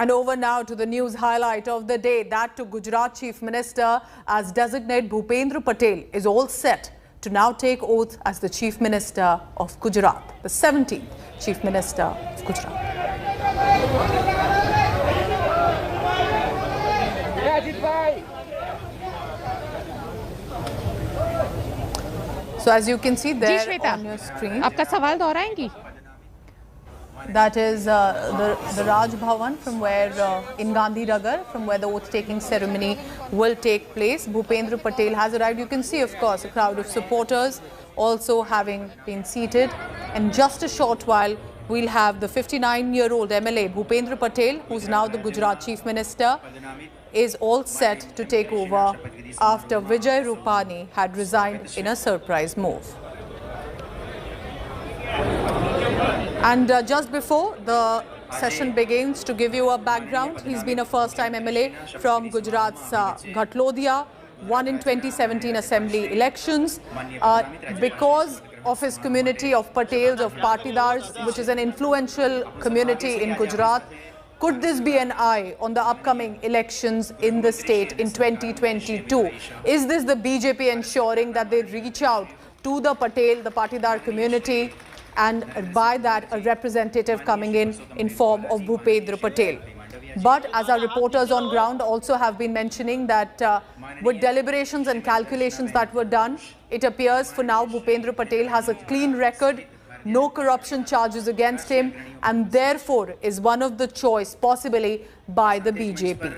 And over now to the news highlight of the day, that to Gujarat Chief Minister as designate Bhupendra Patel is all set to now take oath as the Chief Minister of Gujarat, the 17th Chief Minister of Gujarat. So as you can see there on your screen, आपका सवाल दोहराएंगी? that is the Raj Bhavan from where in Gandhinagar, from where the oath-taking ceremony will take place. Bhupendra Patel has arrived. You can see, of course, a crowd of supporters also having been seated. And just a short while, we'll have the 59-year-old MLA Bhupendra Patel, who's now the Gujarat Chief Minister, is all set to take over after Vijay Rupani had resigned in a surprise move. And just before the session begins, to give you a background, he's been a first-time MLA from Gujarat's Ghatlodiya, won in 2017 Assembly elections. Because of his community of Patels, of Patidars, which is an influential community in Gujarat, could this be an eye on the upcoming elections in the state in 2022? Is this the BJP ensuring that they reach out to the Patel, the Patidar community, and by that a representative coming in form of Bhupendra Patel? But as our reporters on ground also have been mentioning that with deliberations and calculations that were done, it appears for now Bhupendra Patel has a clean record, no corruption charges against him, and therefore is one of the choice possibly by the BJP.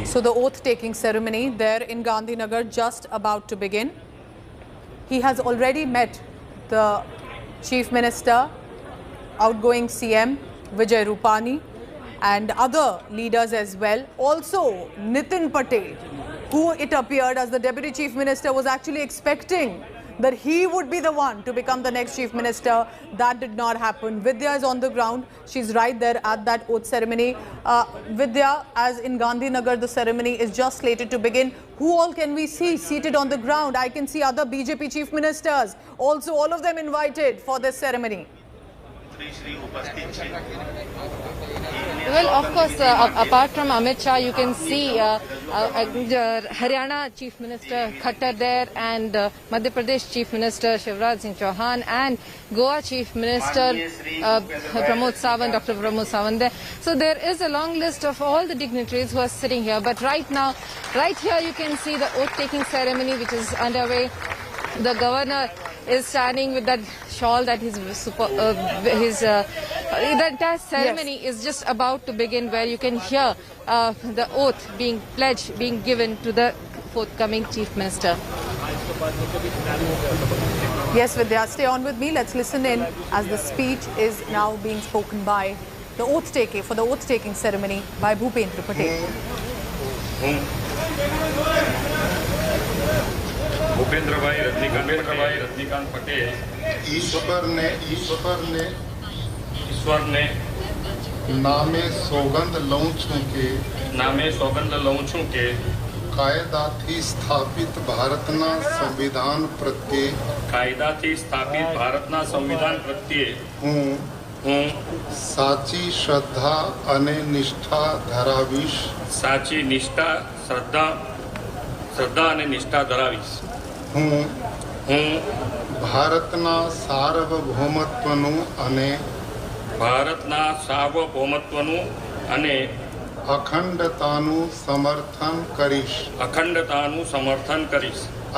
So the oath-taking ceremony there in Gandhinagar just about to begin. He has already met the Chief Minister, outgoing CM Vijay Rupani, and other leaders as well. Also Nitin Patel, who it appeared as the Deputy Chief Minister was actually expecting that he would be the one to become the next Chief Minister. That did not happen. Vidya is on the ground. She's right there at that oath ceremony. Vidya, as in Gandhinagar, the ceremony is just slated to begin. Who all can we see seated on the ground? I can see other BJP Chief Ministers, also all of them invited for this ceremony. Well, of course, apart from Amit Shah, you can see Haryana Chief Minister Khattar there, and Madhya Pradesh Chief Minister Shivraj Singh Chauhan, and Goa Chief Minister Pramod Sawant, Dr. Pramod Sawant there. So there is a long list of all the dignitaries who are sitting here. But right now, right here, you can see the oath-taking ceremony which is underway. The governor is standing with that shawl that the entire ceremony is just about to begin, where you can hear the oath being pledged, being given to the forthcoming Chief Minister. Yes, Vidya, stay on with me. Let's listen in as the speech is now being spoken by the oath-taking, for the oath-taking ceremony by Bhupendra Patel. Bhupendra भाई रजनीकांत पटेल ईश्वर ने नामे सौगंध लऊं छूं के कायदाथी स्थापित भारतना संविधान प्रत्ये हूँ साची श्रद्धा अने निष्ठा धरावीश હું ભારતના સાર્વભૌમત્વનું અને અખંડતાનું સમર્થન કરીશ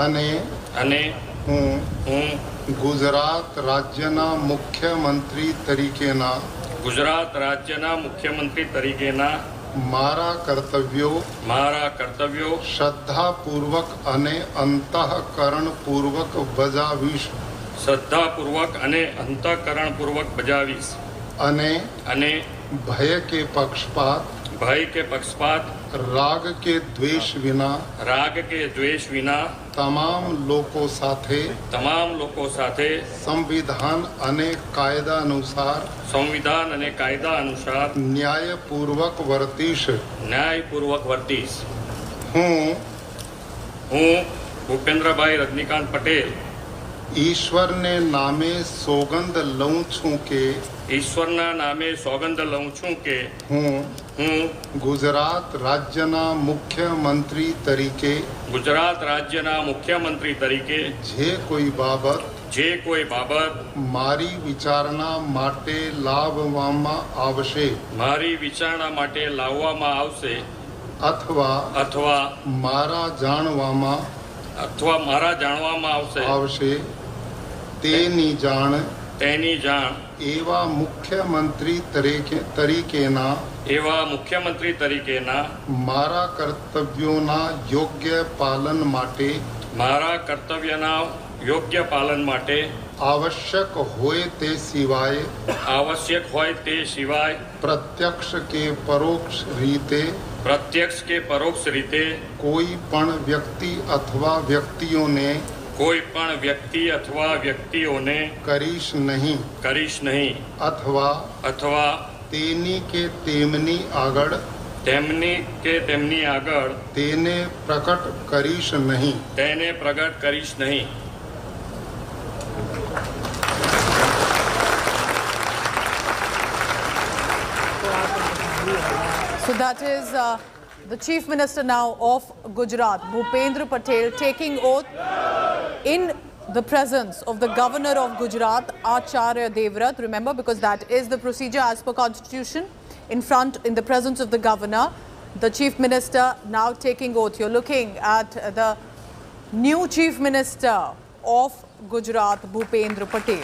અને હું ગુજરાત રાજ્યના મુખ્યમંત્રી તરીકેના મારા કર્તવ્યો શ્રદ્ધાપૂર્વક અને અંતઃકરણપૂર્વક બજાવીશ અને ભય કે પક્ષપાત રાગ કે દ્વેષ વિના તમામ લોકો સાથે સંવિધાન અને કાયદા અનુસાર ન્યાયપૂર્વક વર્તીશ હું હું ભૂપેન્દ્રભાઈ રજનીકાંત પટેલ ઈશ્વરને નામે સોગંદ લઉં છું કે ઈશ્વરના નામે સોગંદ લઉં છું કે હું હું ગુજરાત રાજ્યના મુખ્યમંત્રી તરીકે ગુજરાત રાજ્યના મુખ્યમંત્રી તરીકે જે કોઈ બાબત મારી વિચારણા માટે લાવવામાં આવશે મારી વિચારણા માટે લાવવામાં આવશે અથવા મારા જાણવામાં આવશે તેની જાણ એવા મુખ્યમંત્રી તરીકેના મારા કર્તવ્યોના યોગ્ય પાલન માટે આવશ્યક હોય તે સિવાય પ્રત્યક્ષ કે પરોક્ષ રીતે કોઈ પણ વ્યક્તિ અથવા વ્યક્તિઓને કરીશ નહીં અથવા તેની કે તેમની આગળ તેને પ્રગટ કરીશ નહીં So that is the Chief Minister now of Gujarat, Bhupendra Patel, taking oath in the presence of the Governor of Gujarat, Acharya Devvrat. Remember, because that is the procedure as per Constitution. In the presence of the Governor, the Chief Minister now taking oath. You're looking at the new Chief Minister of Gujarat, Bhupendra Patel.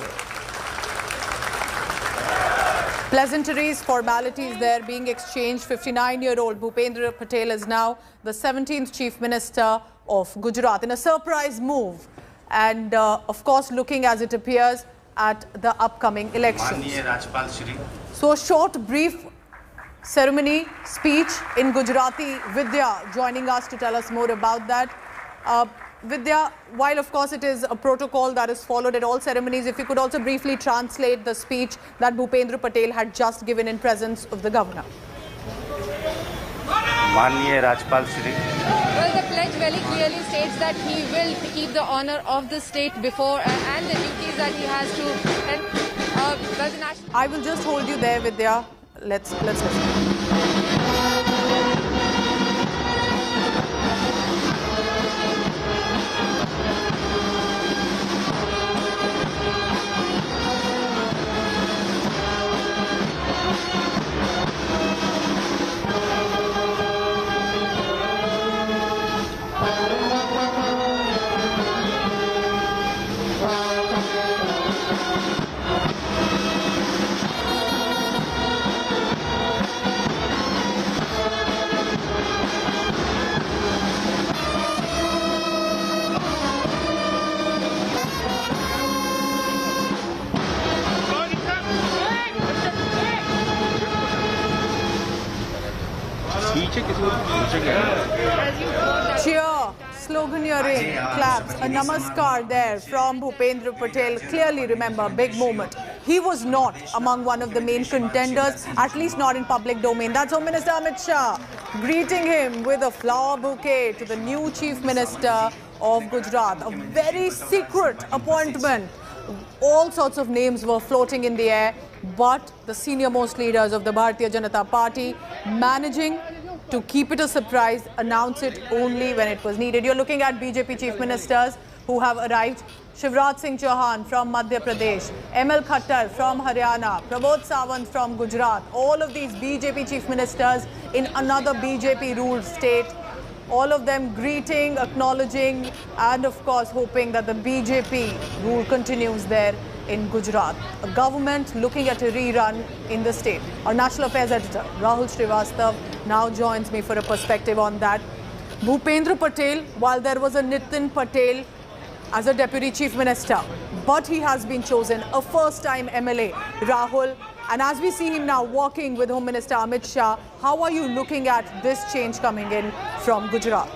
Pleasantries, formalities there being exchanged. 59-year-old Bhupendra Patel is now the 17th Chief Minister of Gujarat in a surprise move. And of course, looking as it appears at the upcoming elections. So a short, brief ceremony, speech in Gujarati. Vidya joining us to tell us more about that. Vidya, while of course it is a protocol that is followed at all ceremonies, if you could also briefly translate the speech that Bhupendra Patel had just given in presence of the Governor. माननीय राज्यपाल Shri Well, the pledge very clearly states that he will keep the honor of the state before and the duties that he has to. I will just hold you there, Vidya. Let's listen. Cheer, slogan hearing, claps, a namaskar there from Bhupendra Patel. Clearly remember, big moment. He was not among one of the main contenders, at least not in public domain. That's Home Minister Amit Shah greeting him with a flower bouquet to the new Chief Minister of Gujarat. A very secret appointment. All sorts of names were floating in the air, but the senior most leaders of the Bharatiya Janata Party managing to keep it a surprise, announce it only when it was needed. You're looking at BJP Chief Ministers who have arrived. Shivraj Singh Chauhan from Madhya Pradesh, ML Khattar from Haryana, Pramod Sawant from Gujarat. All of these BJP Chief Ministers in another BJP-ruled state. All of them greeting, acknowledging, and of course hoping that the BJP rule continues there in Gujarat. A government looking at a rerun in the state. Our National Affairs Editor, Rahul Srivastav, now joins me for a perspective on that. Bhupendra Patel, while there was a Nitin Patel as a Deputy Chief Minister, but he has been chosen a first-time MLA, Rahul. And as we see him now walking with Home Minister Amit Shah, how are you looking at this change coming in from Gujarat?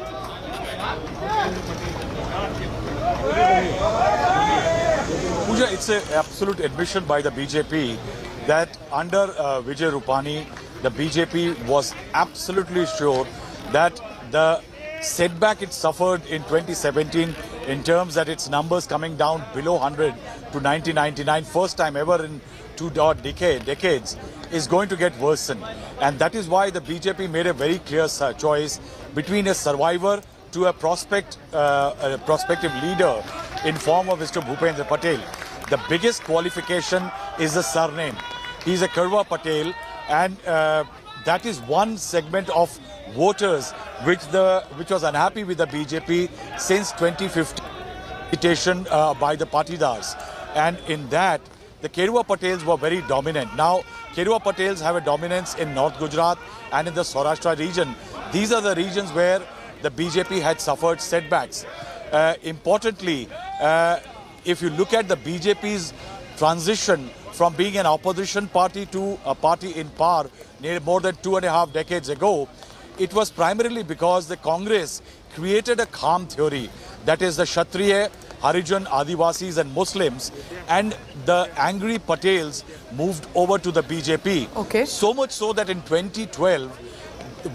Pooja, it's an absolute admission by the BJP that under Vijay Rupani, the BJP was absolutely sure that the setback it suffered in 2017 in terms that its numbers coming down below 100 to 99, first time ever in two decades, is going to get worsened. And that is why the BJP made a very clear choice between a survivor to a prospective leader in form of Mr. Bhupendra Patel. The biggest qualification is the surname. He's a Karwa Patel, and that is one segment of voters which was unhappy with the BJP since 2015 by the Patidars. And in that, the Kerua Patels were very dominant. Now, Kerua Patels have a dominance in North Gujarat and in the Saurashtra region. These are the regions where the BJP had suffered setbacks. Importantly, if you look at the BJP's transition from being an opposition party to a party in power more than 2.5 decades ago, it was primarily because the Congress created a calm theory, that is the Kshatriya, Harijan, Adivasis and Muslims, and the angry Patels moved over to the BJP. Okay. So much so that in 2012,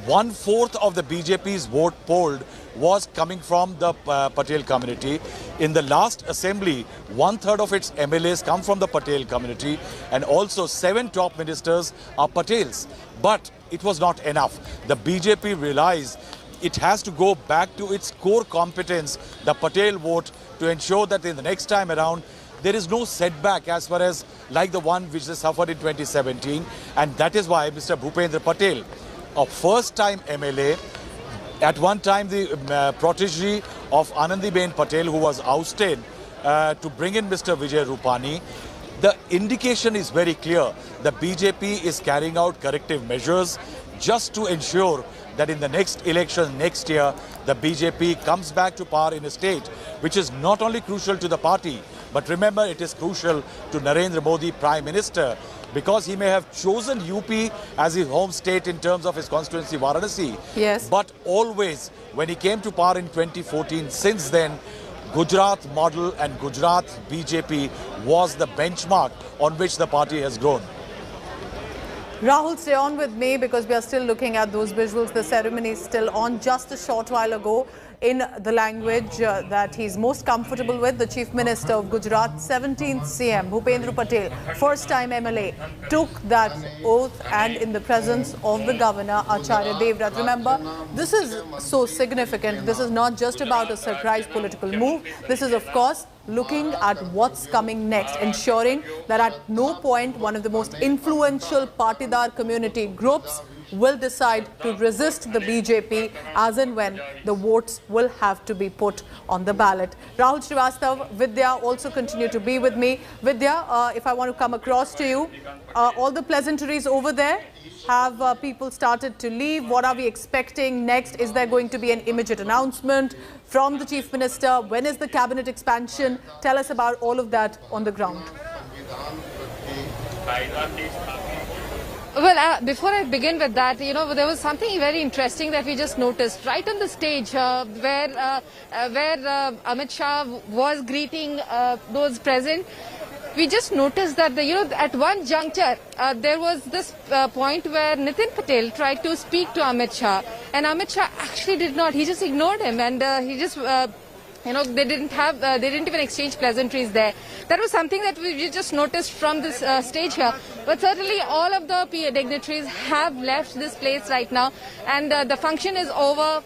1/4 of the BJP's vote polled was coming from the Patel community. In the last assembly, 1/3 of its MLAs come from the Patel community, and also 7 top ministers are Patels. But it was not enough. The BJP realized it has to go back to its core competence, the Patel vote, to ensure that in the next time around, there is no setback as far as like the one which they suffered in 2017. And that is why Mr. Bhupendra Patel, a first-time MLA, at one time the protege of Anandiben Patel, who was ousted, to bring in Mr. Vijay Rupani. The indication is very clear. The BJP is carrying out corrective measures just to ensure that in the next election next year, the BJP comes back to power in a state which is not only crucial to the party, but remember, it is crucial to Narendra Modi, Prime Minister, because he may have chosen UP as his home state in terms of his constituency, Varanasi. Yes. But always, when he came to power in 2014, since then, Gujarat model and Gujarat BJP was the benchmark on which the party has grown. Rahul, stay on with me because we are still looking at those visuals. The ceremony is still on. Just a short while ago, in the language that he's most comfortable with, the Chief Minister of Gujarat, 17th CM, Bhupendra Patel, first-time MLA, took that oath and in the presence of the Governor, Acharya Devvrat. Remember, this is so significant. This is not just about a surprise political move. This is, of course, looking at what's coming next, ensuring that at no point one of the most influential Patidar community groups will decide to resist the BJP as and when the votes will have to be put on the ballot. Rahul Srivastav, Vidya also continue to be with me. Vidya, if I want to come across to you, all the pleasantries over there, have people started to leave? What are we expecting next? Is there going to be an immediate announcement from the Chief Minister? When is the cabinet expansion? Tell us about all of that on the ground. Well, before I begin with that, you know, there was something very interesting that we just noticed right on the stage where Amit Shah was greeting those present. We just noticed that, at one juncture, there was this point where Nitin Patel tried to speak to Amit Shah, and Amit Shah actually did not. He just ignored him, and he just, they didn't even exchange pleasantries there. That was something that we just noticed from this stage here. But certainly all of the dignitaries have left this place right now, and the function is over.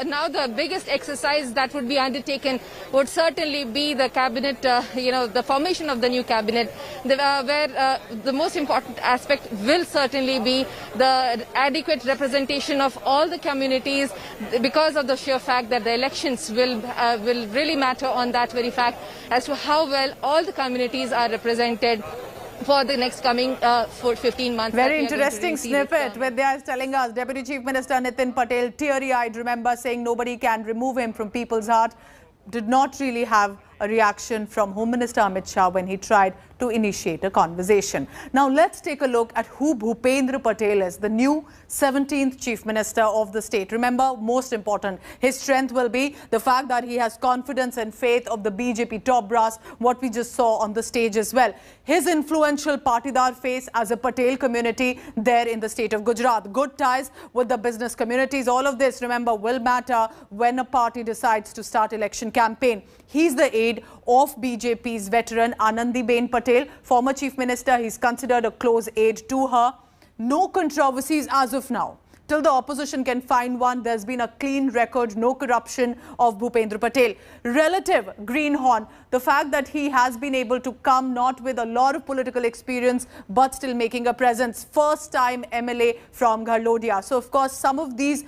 Now the biggest exercise that would be undertaken would certainly be the cabinet, the formation of the new cabinet, where the most important aspect will certainly be the adequate representation of all the communities, because of the sheer fact that the elections will really matter on that very fact as to how well all the communities are represented for the next coming 15 months. Very interesting snippet. Vidya is telling us Deputy Chief Minister Nitin Patel, teary-eyed, remember saying nobody can remove him from people's heart, did not really have a reaction from Home Minister Amit Shah when he tried to initiate a conversation. Now let's take a look at who Bhupendra Patel is, the new 17th Chief Minister of the state. Remember, most important, his strength will be the fact that he has confidence and faith of the BJP top brass, what we just saw on the stage as well. His influential partidar face as a Patel community there in the state of Gujarat. Good ties with the business communities. All of this, remember, will matter when a party decides to start election campaign. He's the aide of BJP's veteran Anandiben Patel, former Chief Minister. He's considered a close aide to her. No controversies as of now. Till the opposition can find one, there's been a clean record, no corruption of Bhupendra Patel. Relative greenhorn, the fact that he has been able to come not with a lot of political experience, but still making a presence. First time MLA from Gharlodia. So, of course, some of these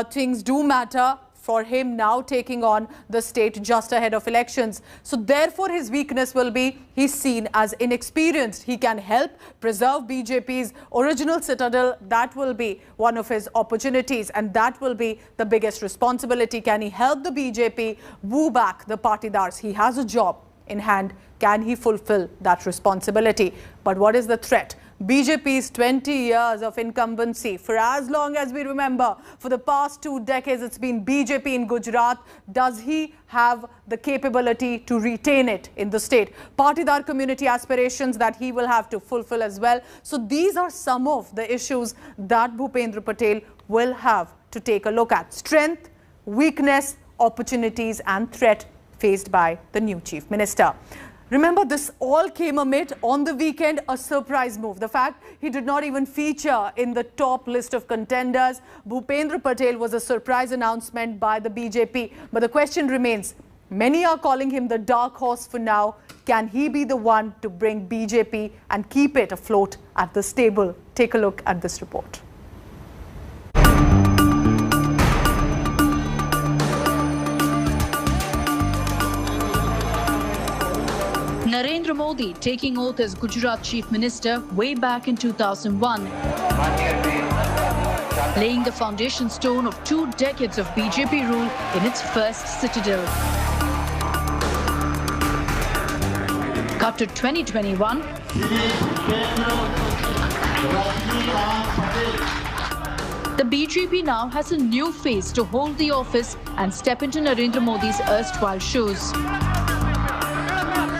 things do matter for him now taking on the state just ahead of elections. So therefore his weakness will be he's seen as inexperienced. He can help preserve BJP's original citadel. That will be one of his opportunities, and that will be the biggest responsibility. Can he help the BJP woo back the partidars? He has a job in hand. Can he fulfill that responsibility? But what is the threat? BJP's 20 years of incumbency. For as long as we remember, for the past 2 decades, it's been BJP in Gujarat. Does he have the capability to retain it in the state? Partidar community aspirations that he will have to fulfill as well. So these are some of the issues that Bhupendra Patel will have to take a look at. Strength, weakness, opportunities and threat faced by the new Chief Minister. Remember, this all came amid, on the weekend, a surprise move. The fact he did not even feature in the top list of contenders. Bhupendra Patel was a surprise announcement by the BJP. But the question remains, many are calling him the dark horse for now. Can he be the one to bring BJP and keep it afloat at the stable? Take a look at this report. Narendra Modi taking oath as Gujarat Chief Minister way back in 2001, laying the foundation stone of 2 decades of BJP rule in its first citadel. Cut to 2021, the BJP now has a new face to hold the office and step into Narendra Modi's erstwhile shoes.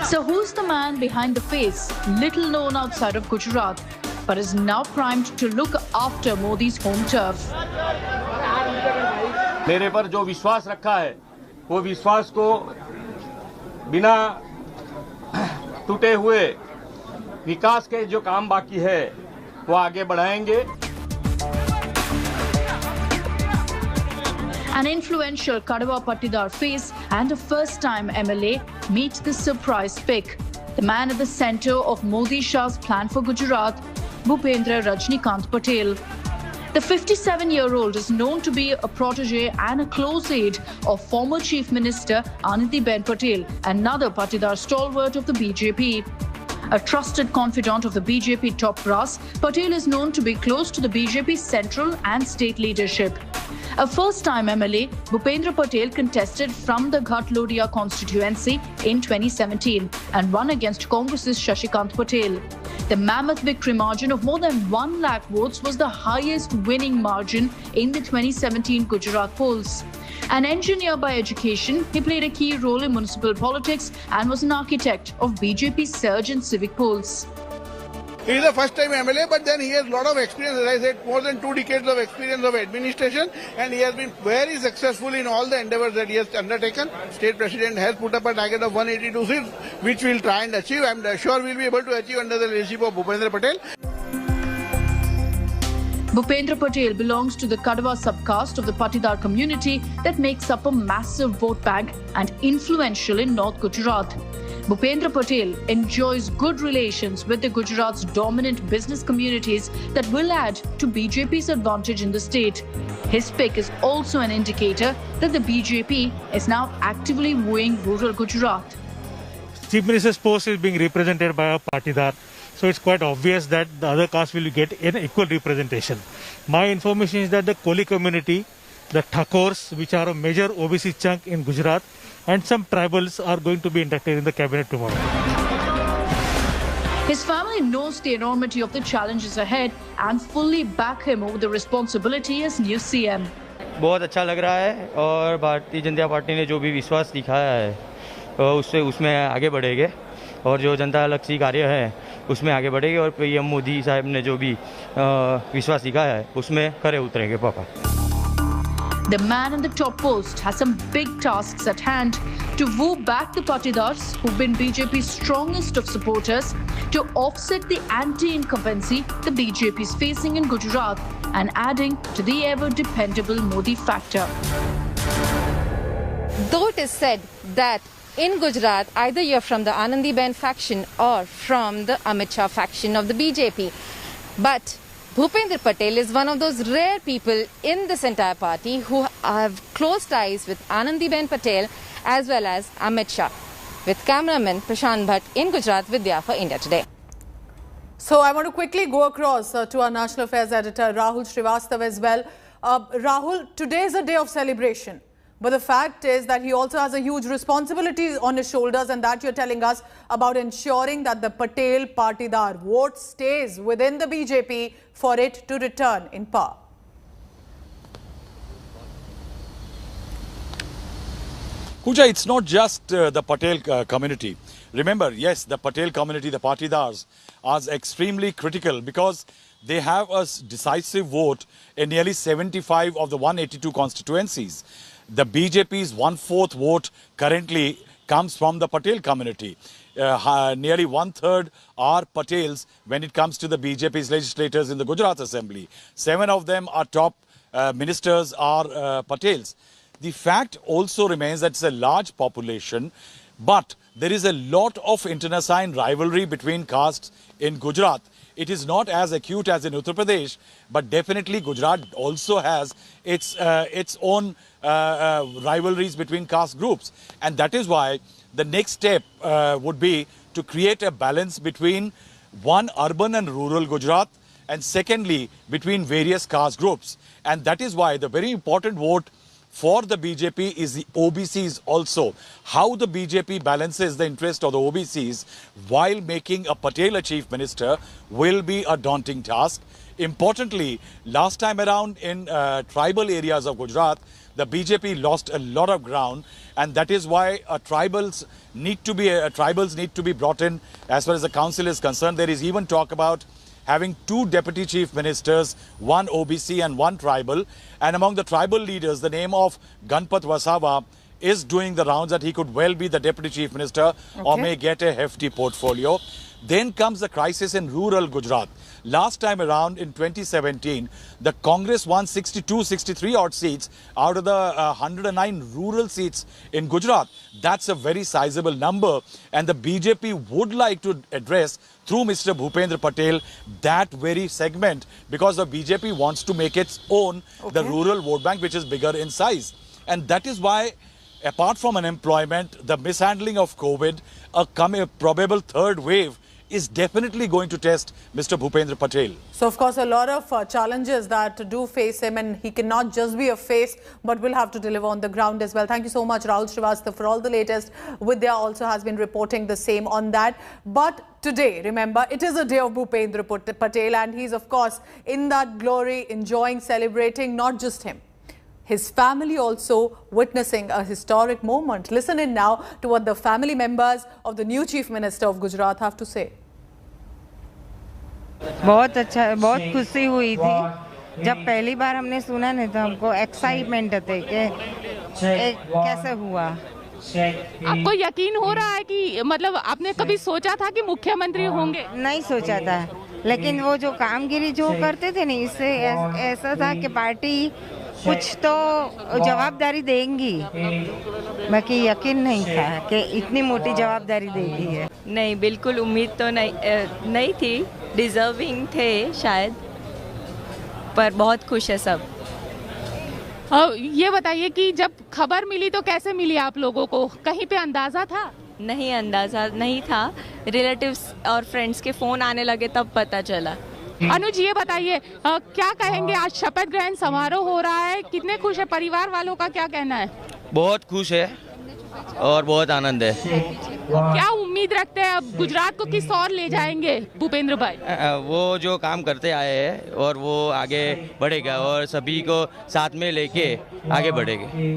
So who's the man behind the face, little known outside of Gujarat, but is now primed to look after Modi's home turf? मेरे पर जो विश्वास रखा है, वो विश्वास को बिना टूटे हुए विकास के जो काम बाकी है, वो आगे बढ़ाएंगे. An influential Kadwa Patidar face and a first-time MLA meet the surprise pick. The man at the centre of Modi Shah's plan for Gujarat, Bhupendra Rajnikant Patel. The 57-year-old is known to be a protege and a close aide of former Chief Minister Anandiben Patel, another Patidar stalwart of the BJP. A trusted confidant of the BJP top brass, Patel is known to be close to the BJP central and state leadership. A first-time MLA, Bhupendra Patel contested from the Gharlodia constituency in 2017 and won against Congress's Shashikant Patel. The mammoth victory margin of more than 1 lakh votes was the highest winning margin in the 2017 Gujarat polls. An engineer by education, he played a key role in municipal politics and was an architect of BJP's surge in civic polls. He is a first-time MLA, but then he has a lot of experience, as I said, more than 2 decades of experience of administration, and he has been very successful in all the endeavors that he has undertaken. State President has put up a target of 182 seats, which we will try and achieve. I am sure we will be able to achieve under the leadership of Bhupendra Patel. Bhupendra Patel belongs to the Kadwa subcaste of the Patidar community that makes up a massive vote bank and influential in North Gujarat. Bhupendra Patel enjoys good relations with the Gujarat's dominant business communities that will add to BJP's advantage in the state. His pick is also an indicator that the BJP is now actively wooing rural Gujarat. Chief Minister's post is being represented by a Patidar, so it's quite obvious that the other caste will get an equal representation. My information is that the Koli community the Thakors, which are a major OBC chunk in Gujarat, and some tribals are going to be inducted in the cabinet tomorrow. His family knows the enormity of the challenges ahead and fully back him over the responsibility as new CM. बहुत अच्छा लग रहा है और Bharatiya Janata party ने जो भी विश्वास दिखाया है उसमें आगे बढ़ेंगे और जो जनता लक्षी कार्य है उसमें आगे बढ़ेंगे और पीएम मोदी साहब ने जो भी विश्वास दिखाया है उसमें खरे उतरेंगे पापा. The man in the top post has some big tasks at hand to woo back the Patidars, who've been BJP's strongest of supporters, to offset the anti-incumbency the BJP is facing in Gujarat and adding to the ever-dependable Modi factor. Though it is said that in Gujarat, either you're from the Anandiben faction or from the Amit Shah faction of the BJP, but Bhupendra Patel is one of those rare people in this entire party who have close ties with Anandiben Patel as well as Amit Shah. With cameraman Prashant Bhatt in Gujarat, Vidya for India Today. So I want to quickly go across to our National Affairs editor Rahul Srivastav as well. Rahul, today is a day of celebration. But the fact is that he also has a huge responsibility on his shoulders, and that you're telling us about ensuring that the Patel Patidar vote stays within the BJP for it to return in power. Pooja, it's not just the Patel community. Remember, yes, the Patel community, the Patidars, are extremely critical because they have a decisive vote in nearly 75 of the 182 constituencies. The BJP's 1/4 vote currently comes from the Patel community. Nearly 1/3 are Patels when it comes to the BJP's legislators in the Gujarat Assembly. 7 of them are top ministers are Patels. The fact also remains that it's a large population, but there is a lot of internecine rivalry between castes in Gujarat. It is not as acute as in Uttar Pradesh, but definitely Gujarat also has its own rivalries between caste groups. And that is why the next step would be to create a balance between one, urban and rural Gujarat, and secondly, between various caste groups. And that is why the very important vote for the BJP is the OBCs also. How the BJP balances the interest of the OBCs while making a Patel a chief minister will be a daunting task. Importantly, last time around in tribal areas of Gujarat, the BJP lost a lot of ground, and that is why tribals need to be brought in as far as the council is concerned. There is even talk about having 2 deputy chief ministers, 1 OBC and 1 tribal. And among the tribal leaders, the name of Ganpat Wasawa is doing the rounds that he could well be the deputy chief minister or may get a hefty portfolio. Then comes the crisis in rural Gujarat. Last time around in 2017, the Congress won 63 odd seats out of the 109 rural seats in Gujarat. That's a very sizable number, and the BJP would like to address through Mr. Bhupendra Patel that very segment, because the BJP wants to make its own the rural vote bank, which is bigger in size. And that is why, apart from unemployment, the mishandling of COVID, a probable third wave is definitely going to test Mr. Bhupendra Patel. So, of course, a lot of challenges that do face him, and he cannot just be a face, but will have to deliver on the ground as well. Thank you so much, Rahul Srivastav, for all the latest. Vidya also has been reporting the same on that. But today, remember, it is a day of Bhupendra Patel, and he's, of course, in that glory, enjoying, celebrating, not just him. His family also witnessing a historic moment. Listen in now to what the family members of the new Chief Minister of Gujarat have to say. बहुत अच्छा, बहुत खुशी हुई थी जब पहली बार हमने सुना नहीं तो हमको एक्साइटमेंट थे कि कैसे हुआ. आपको यकीन हो रहा है कि मतलब आपने कभी सोचा था कि मुख्यमंत्री होंगे? नहीं सोचा था, लेकिन वो जो कामगिरी जो करते थे नहीं, इससे ऐसा था कि पार्टी कुछ तो जवाबदारी देंगी, बाकी यकीन नहीं था कि इतनी मोटी जवाबदारी देगी है. नहीं, बिल्कुल उम्मीद तो नहीं थी, डिजर्विंग थे शायद, पर बहुत खुश है सब. ये बताइए कि जब खबर मिली तो कैसे मिली आप लोगों को? कहीं पे अंदाजा था? नहीं, अंदाजा नहीं था. रिलेटिव्स और फ्रेंड्स के फ़ोन आने लगे तब पता चला. अनुज ये बताइए क्या कहेंगे, आज शपथ ग्रहण समारोह हो रहा है, कितने खुश है, परिवार वालों का क्या कहना है? बहुत खुश है और बहुत आनंद है। क्या उम्मीद रखते हैं अब गुजरात को किस ओर ले जाएंगे भूपेंद्र भाई? वो जो काम करते आए हैं और वो आगे बढ़ेगा और सभी को साथ में लेके आगे बढ़ेंगे।